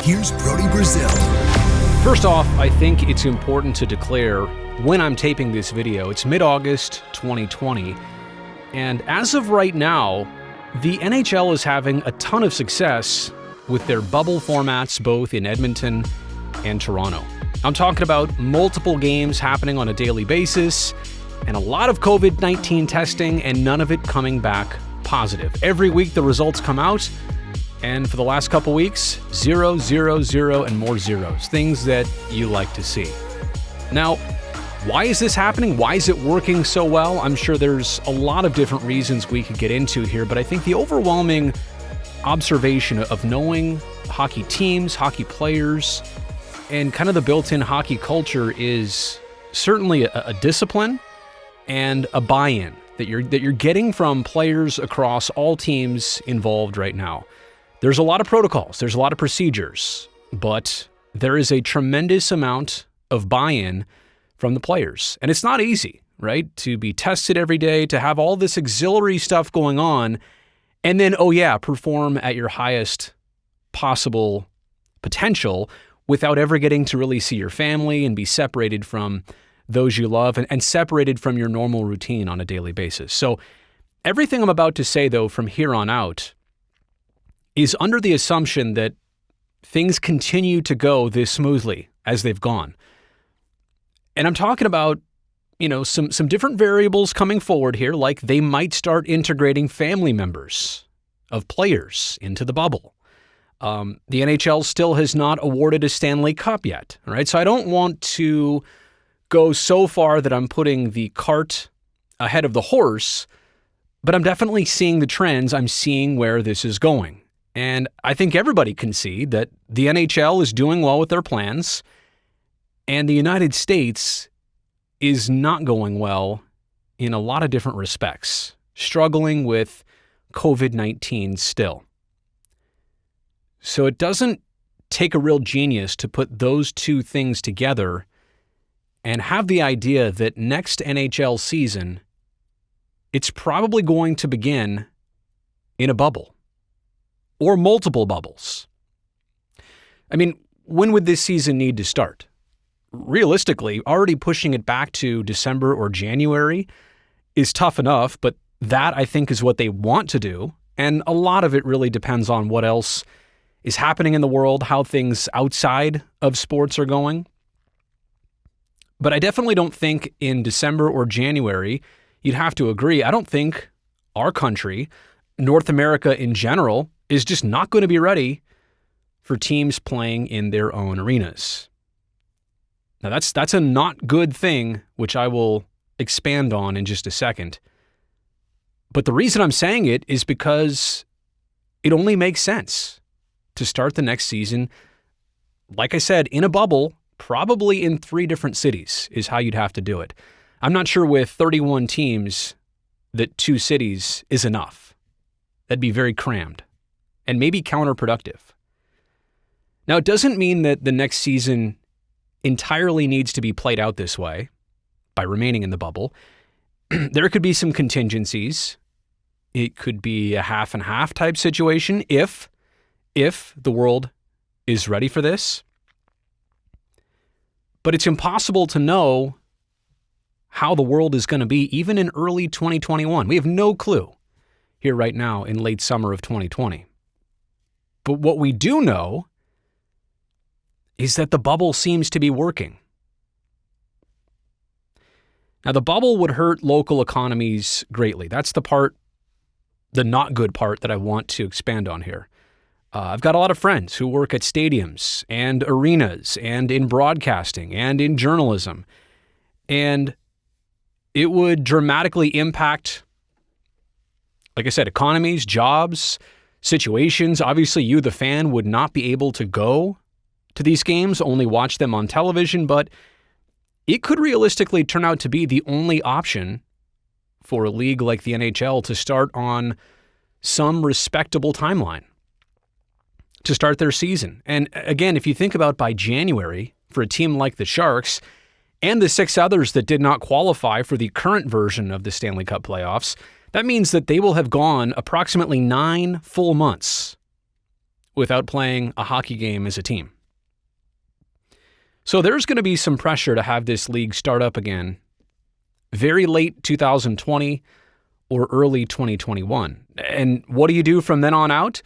here's Brody Brazil. First off, I think it's important to declare when I'm taping this video, it's mid-August 2020, and as of right now, the NHL is having a ton of success with their bubble formats both in Edmonton and Toronto. I'm talking about multiple games happening on a daily basis and a lot of COVID-19 testing and none of it coming back positive. Every week the results come out, and for the last couple weeks, 0, 0, 0, and more zeros. Things that you like to see. Now, why is this happening? Why is it working so well? I'm sure there's a lot of different reasons we could get into here, but I think the overwhelming observation of knowing hockey teams, hockey players, and kind of the built-in hockey culture is certainly a discipline and a buy-in that you're getting from players across all teams involved right now. There's a lot of protocols, there's a lot of procedures, but there is a tremendous amount of buy-in from the players. And it's not easy, right? To be tested every day, to have all this auxiliary stuff going on, and then, perform at your highest possible potential without ever getting to really see your family and be separated from those you love and separated from your normal routine on a daily basis. So everything I'm about to say, though, from here on out, is under the assumption that things continue to go this smoothly as they've gone. And I'm talking about, some different variables coming forward here, like they might start integrating family members of players into the bubble. The NHL still has not awarded a Stanley Cup yet, right? So I don't want to go so far that I'm putting the cart ahead of the horse, but I'm definitely seeing the trends. I'm seeing where this is going. And I think everybody can see that the NHL is doing well with their plans, and the United States is not going well in a lot of different respects, struggling with COVID-19 still. So it doesn't take a real genius to put those two things together and have the idea that next NHL season, it's probably going to begin in a bubble. Or multiple bubbles. I mean, when would this season need to start? Realistically, already pushing it back to December or January is tough enough, but that I think is what they want to do. And a lot of it really depends on what else is happening in the world, how things outside of sports are going. But I definitely don't think in December or January, you'd have to agree, I don't think our country, North America in general, is just not going to be ready for teams playing in their own arenas. Now that's a not good thing, which I will expand on in just a second. But the reason I'm saying it is because it only makes sense to start the next season, like I said, in a bubble, probably in 3 different cities is how you'd have to do it. I'm not sure with 31 teams that 2 cities is enough. That'd be very crammed and maybe counterproductive. Now, it doesn't mean that the next season entirely needs to be played out this way by remaining in the bubble. There could be some contingencies. It could be a half and half type situation if the world is ready for this. But it's impossible to know how the world is going to be even in early 2021. We have no clue here right now in late summer of 2020. But what we do know is that the bubble seems to be working. Now, the bubble would hurt local economies greatly. That's the not good part that I want to expand on here. I've got a lot of friends who work at stadiums and arenas and in broadcasting and in journalism. And it would dramatically impact, like I said, economies, jobs, situations. Obviously, you, the fan, would not be able to go to these games, only watch them on television, but it could realistically turn out to be the only option for a league like the NHL to start on some respectable timeline to start their season. And again, if you think about by January, for a team like the Sharks and the 6 others that did not qualify for the current version of the Stanley Cup playoffs, that means that they will have gone approximately 9 full months without playing a hockey game as a team. So there's going to be some pressure to have this league start up again very late 2020 or early 2021. And what do you do from then on out?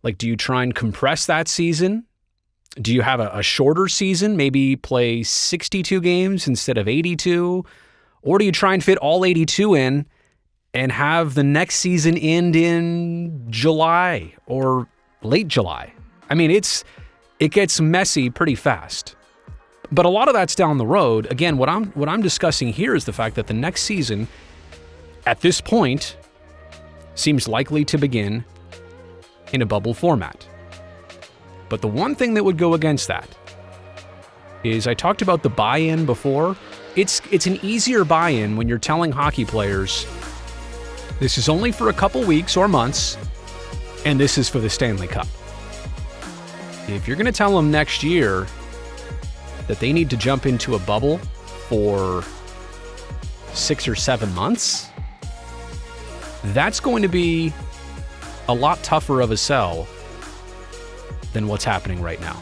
Like, do you try and compress that season? Do you have a shorter season, maybe play 62 games instead of 82? Or do you try and fit all 82 in and have the next season end in July or late July? I mean, it gets messy pretty fast. But a lot of that's down the road. Again, what I'm discussing here is the fact that the next season, at this point, seems likely to begin in a bubble format. But the one thing that would go against that is, I talked about the buy-in before. It's an easier buy-in when you're telling hockey players, this is only for a couple weeks or months, and this is for the Stanley Cup. If you're going to tell them next year that they need to jump into a bubble for 6 or 7 months, that's going to be a lot tougher of a sell than what's happening right now.